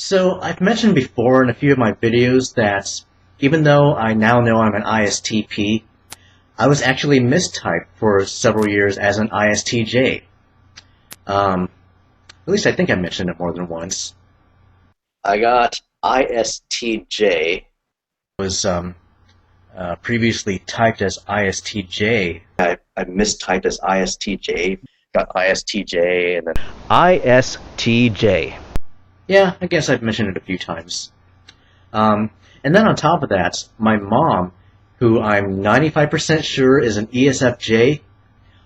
So I've mentioned before in a few of my videos that even though I now know I'm an ISTP, I was actually mistyped for several years as an ISTJ. At least I think I mentioned it more than once. I got ISTJ, was previously typed as ISTJ. I mistyped as ISTJ, got ISTJ, and then ISTJ. Yeah, I guess I've mentioned it a few times. And then on top of that, my mom, who I'm 95% sure is an ESFJ,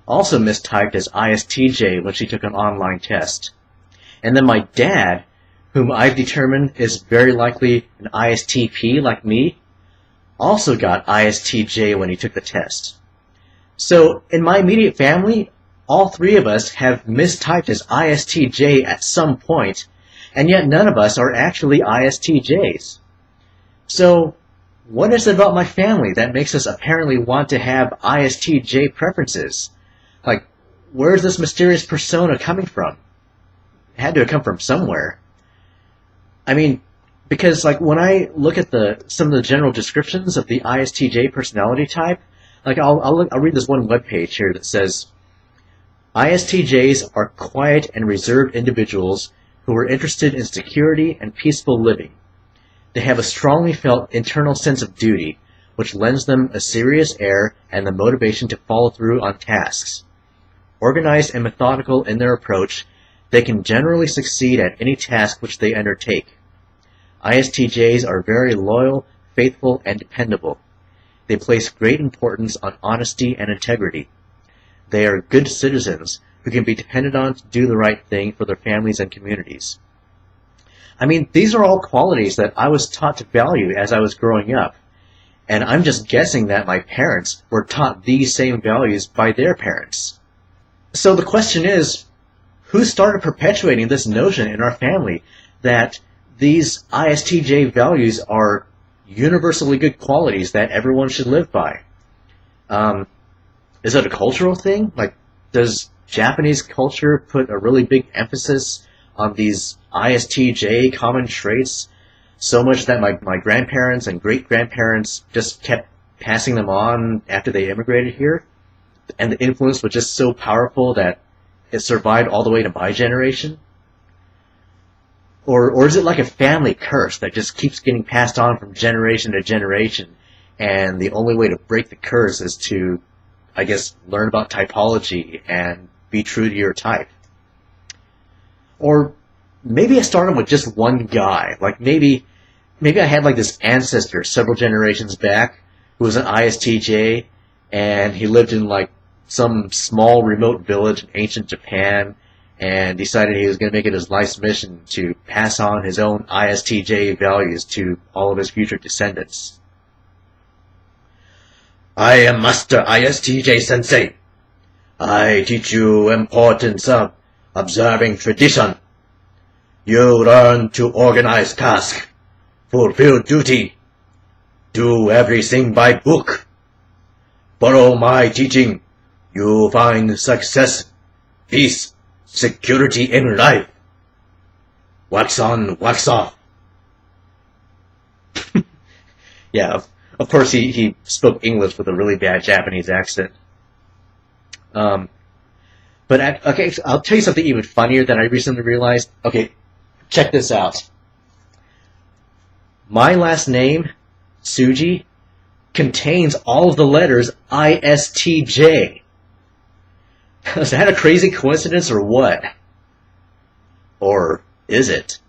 also mistyped as ISTJ when she took an online test. And then my dad, whom I've determined is very likely an ISTP like me, also got ISTJ when he took the test. So in my immediate family, all three of us have mistyped as ISTJ at some point, and yet none of us are actually ISTJs. So, what is it about my family that makes us apparently want to have ISTJ preferences? Like, where's this mysterious persona coming from? It had to have come from somewhere. I mean, because like when I look at some of the general descriptions of the ISTJ personality type, like I'll read this one webpage here that says, ISTJs are quiet and reserved individuals who are interested in security and peaceful living. They have a strongly felt internal sense of duty, which lends them a serious air and the motivation to follow through on tasks. Organized and methodical in their approach, they can generally succeed at any task which they undertake. ISTJs are very loyal, faithful, and dependable. They place great importance on honesty and integrity. They are good citizens who can be depended on to do the right thing for their families and communities. I mean, these are all qualities that I was taught to value as I was growing up, and I'm just guessing that my parents were taught these same values by their parents. So the question is, who started perpetuating this notion in our family that these ISTJ values are universally good qualities that everyone should live by? Is it a cultural thing? Like, does Japanese culture put a really big emphasis on these ISTJ common traits so much that my grandparents and great-grandparents just kept passing them on after they immigrated here? And the influence was just so powerful that it survived all the way to my generation? Or is it like a family curse that just keeps getting passed on from generation to generation, and the only way to break the curse is to, I guess, learn about typology and be true to your type? Or maybe I started with just one guy. Like maybe I had like this ancestor several generations back who was an ISTJ, and he lived in like some small remote village in ancient Japan, and decided he was going to make it his life's mission to pass on his own ISTJ values to all of his future descendants. I am Master ISTJ Sensei. I teach you importance of observing tradition. You learn to organize tasks, fulfill duty, do everything by book. Follow my teaching. You find success, peace, security in life. Wax on, wax off. Yeah, of course he spoke English with a really bad Japanese accent. Okay, I'll tell you something even funnier that I recently realized. Okay, check this out. My last name, Suji, contains all of the letters ISTJ. Is that a crazy coincidence or what? Or is it?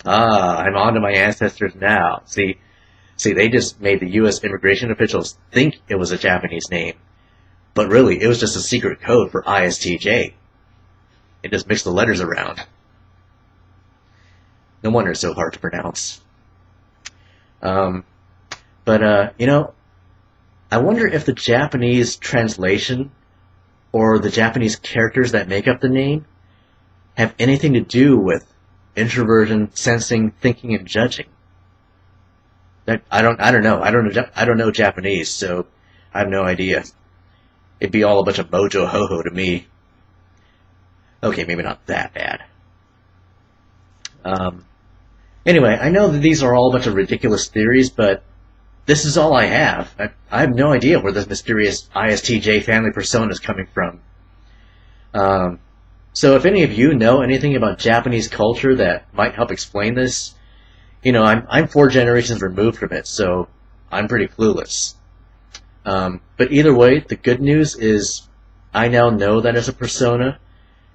I'm on to my ancestors now. See, they just made the U.S. immigration officials think it was a Japanese name. But really, it was just a secret code for ISTJ. It just mixed the letters around. No wonder it's so hard to pronounce. You know, I wonder if the Japanese translation or the Japanese characters that make up the name have anything to do with introversion, sensing, thinking, and judging. I don't know. I don't know Japanese, so I have no idea. It'd be all a bunch of mojo ho-ho to me. Okay, maybe not that bad. Anyway, I know that these are all a bunch of ridiculous theories, but this is all I have. I have no idea where this mysterious ISTJ family persona is coming from. So if any of you know anything about Japanese culture that might help explain this, I'm 4 generations removed from it, so I'm pretty clueless. But either way, the good news is I now know that it's a persona,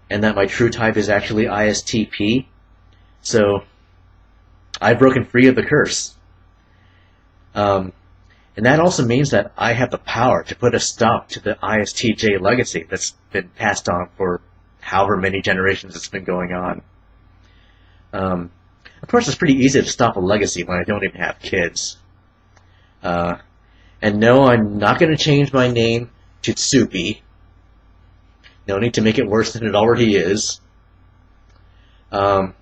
and that my true type is actually ISTP. So I've broken free of the curse. And that also means that I have the power to put a stop to the ISTJ legacy that's been passed on for however many generations it's been going on. Of course, it's pretty easy to stop a legacy when I don't even have kids. And no, I'm not going to change my name to Tsupi. No need to make it worse than it already is. But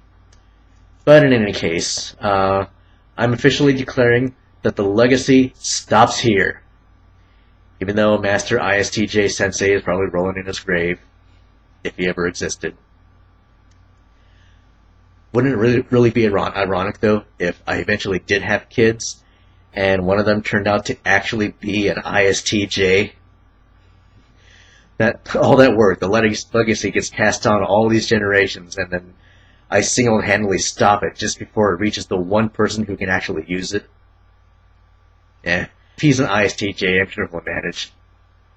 in any case, I'm officially declaring that the legacy stops here. Even though Master ISTJ Sensei is probably rolling in his grave, if he ever existed. Wouldn't it really be ironic, though, if I eventually did have kids, and one of them turned out to actually be an ISTJ? That all that work, the legacy gets passed on to all these generations, and then I single-handedly stop it just before it reaches the one person who can actually use it. If he's an ISTJ, I'm sure he'll manage.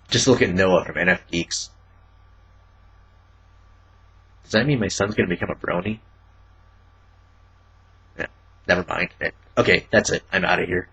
Just look at Noah from NF Geeks. Does that mean my son's going to become a brony? Yeah, never mind. Okay, that's it. I'm out of here.